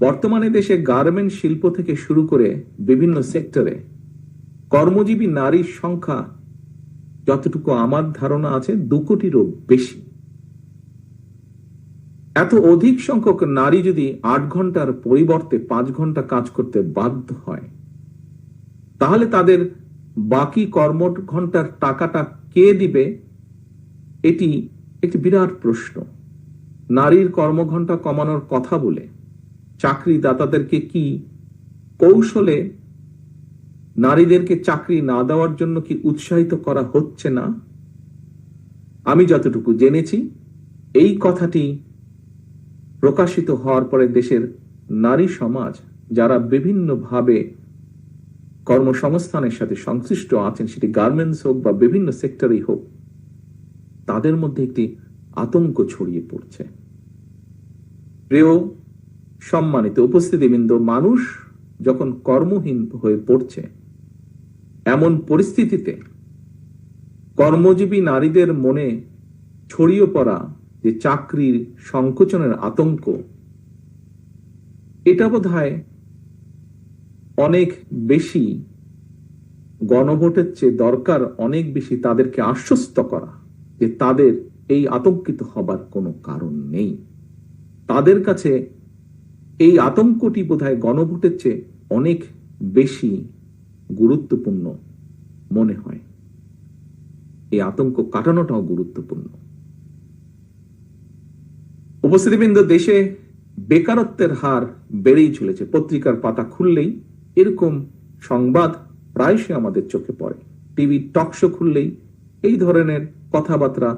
বর্তমানে দেশে গার্মেন্ট শিল্প থেকে শুরু করে বিভিন্ন সেক্টরে কর্মজীবী নারীর সংখ্যা যতটুকু আমার ধারণা আছে 2 কোটিরও বেশি। এত অধিক সংখ্যক নারী যদি 8 ঘন্টার পরিবর্তে 5 ঘন্টা কাজ করতে বাধ্য হয়, তাহলে তাদের বাকি কর্ম ঘন্টার টাকাটা কে দিবে? এটি একটি বিরাট প্রশ্ন। নারীর কর্মঘণ্টা কমানোর কথা বলে চাকরিদাতাদেরকে কি কৌশলে নারীদেরকে চাকরি না দেওয়ার জন্য কি উৎসাহিত করা হচ্ছে না? আমি যতটুকু জেনেছি, এই কথাটি প্রকাশিত হওয়ার পরে দেশের নারী সমাজ যারা বিভিন্নভাবে কর্মসংস্থানের সাথে সংশ্লিষ্ট আছেন, সেটি গার্মেন্টস হোক বা বিভিন্ন সেক্টরেই হোক, তাদের মধ্যে একটি আতঙ্ক ছড়িয়ে পড়ছে। প্রিয় সম্মানিত উপস্থিতিবৃন্দ, মানুষ যখন কর্মহীন হয়ে পড়ছে, এমন পরিস্থিতিতে কর্মজীবী নারীদের মনে ছড়িয়ে পড়া যে চাকরির সংকোচনের আতঙ্ক, এটা বোধহয় অনেক বেশি গণভোটের চেয়ে দরকার, অনেক বেশি তাদেরকে আশ্বস্ত করা যে তাদের এই আতঙ্কিত হবার কোনো কারণ নেই। তাদের কাছে এই আতঙ্কটি বোধহয় গণভোটের চেয়ে অনেক বেশি গুরুত্বপূর্ণ মনে হয়। এই আতঙ্ক কাটানোটাও গুরুত্বপূর্ণ। উপস্থিতিবৃন্দ, দেশে বেকারত্বের হার বেড়েই চলেছে। পত্রিকার পাতা খুললেই এরকম সংবাদ প্রায়শই আমাদের চোখে পড়ে। টিভি টকশো খুললেই এই ধরনের কথাবার্তা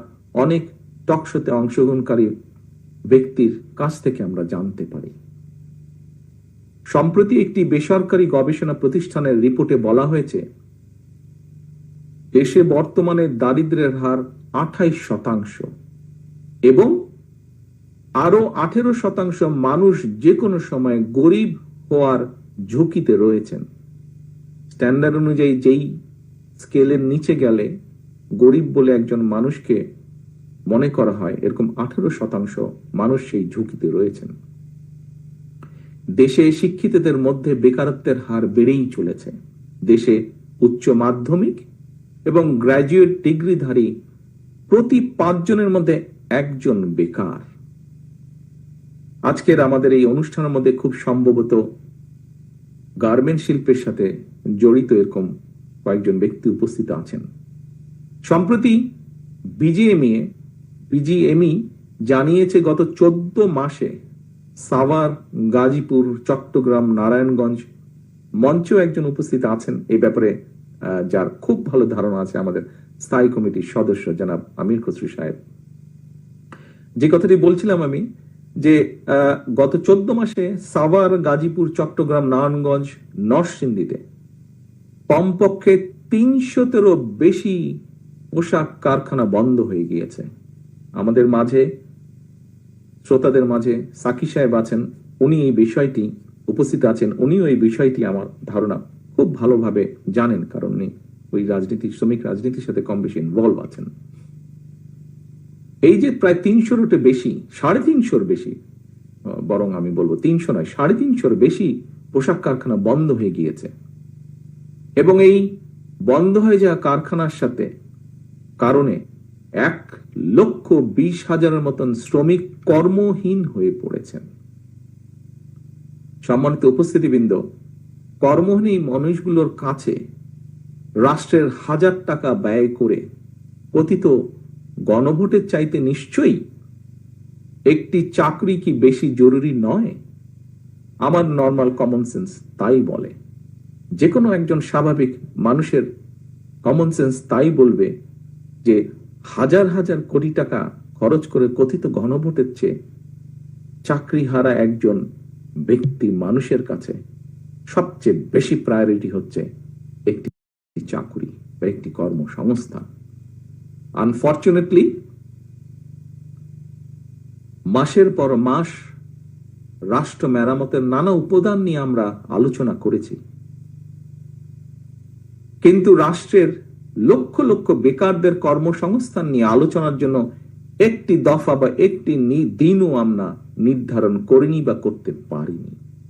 অনেক টকশোতে অংশগ্রহণকারী ব্যক্তির কাছ থেকে আমরা জানতে পারি। সম্প্রতি একটি বেসরকারি গবেষণা প্রতিষ্ঠানের রিপোর্টে বলা হয়েছে, দেশে বর্তমানে দারিদ্র্যের হার 28% এবং আরো 18% মানুষ যে কোনো সময় গরিব হওয়ার ঝুঁকিতে রয়েছেন। স্ট্যান্ডার্ড অনুযায়ী যেই স্কেলের নিচে গেলে গরিব বলে একজন মানুষকে মনে করা হয়, এরকম 18% মানুষ সেই ঝুঁকিতে রয়েছেন। দেশে শিক্ষিতদের মধ্যে বেকারত্বের হার বেড়েই চলেছে। দেশে উচ্চ মাধ্যমিক এবং গ্র্যাজুয়েট ডিগ্রিধারী প্রতি 5 জনের মধ্যে 1 জন বেকার। আজকের আমাদের এই অনুষ্ঠানের মধ্যে খুব সম্ভবত গার্মেন্ট শিল্পের সাথে জড়িত এরকম কয়েকজন ব্যক্তি উপস্থিত আছেন। সম্প্রতি বিজিএমই জানিয়েছে গত 14 মাসে সাভার, গাজীপুর, চট্টগ্রাম, নারায়ণগঞ্জ মঞ্চে একজন উপস্থিত আছেন এই ব্যাপারে, যার খুব ভালো ধারণা আছে, আমাদের স্থায়ী কমিটির সদস্য জনাব আমির খসরু সাহেব। যে কথাটি বলছিলাম আমি, যে গত 14 মাসে সাভার, গাজীপুর, চট্টগ্রাম, নারায়ণগঞ্জ, নরসিংদীতে কমপক্ষে 300-তেরও বেশি পোশাক কারখানা বন্ধ হয়ে গিয়েছে। আমাদের মাঝে, শ্রোতাদের মাঝে সাকি সাহেব আছেন, উনি এই বিষয়টি উপস্থিত আছেন। উনিও এই বিষয়টি আমার ধারণা খুব ভালোভাবে জানেন, কারণ উনি ওই শ্রমিক রাজনীতির সাথে কম বেশি ইনভলভ আছেন। এই যে প্রায় 300-র বেশি, 350-র বেশি, বরং আমি বলবো 300 নয়, 350-র বেশি পোশাক কারখানা বন্ধ হয়ে গিয়েছে। এবং এই বন্ধ হয়ে যাওয়া কারখানার সাথে কারণে 1,20,000-এর মতন শ্রমিক কর্মহীন হয়ে পড়েছেন। সম্মানিত উপস্থিতিবৃন্দ, কর্মহীন মানুষগুলোর কাছে রাষ্ট্রের 1000 টাকা ব্যয় করে কথিত গণভোটের চাইতে নিশ্চয়ই একটি চাকরি কি বেশি জরুরি নয়? আমার নর্মাল কমন সেন্স তাই বলে। যে কোনো একজন স্বাভাবিক মানুষের কমন সেন্স তাই বলবে যে হাজার হাজার কোটি টাকা খরচ করে কথিত গণভোটের চেয়ে চাকরি হারা একজন ব্যক্তি মানুষের কাছে সবচেয়ে বেশি প্রায়োরিটি হচ্ছে একটি চাকরি বা একটি কর্মসংস্থান। আনফরচুনেটলি মাসের পর মাস রাষ্ট্র মেরামতের নানা উপাদান নিয়ে আমরা আলোচনা করেছি, কিন্তু রাষ্ট্রের লক্ষ লক্ষ বেকারদের কর্মসংস্থান নিয়ে আলোচনার জন্য একটি দফা বা একটি দিনও আমরা নির্ধারণ করিনি বা করতে পারিনি।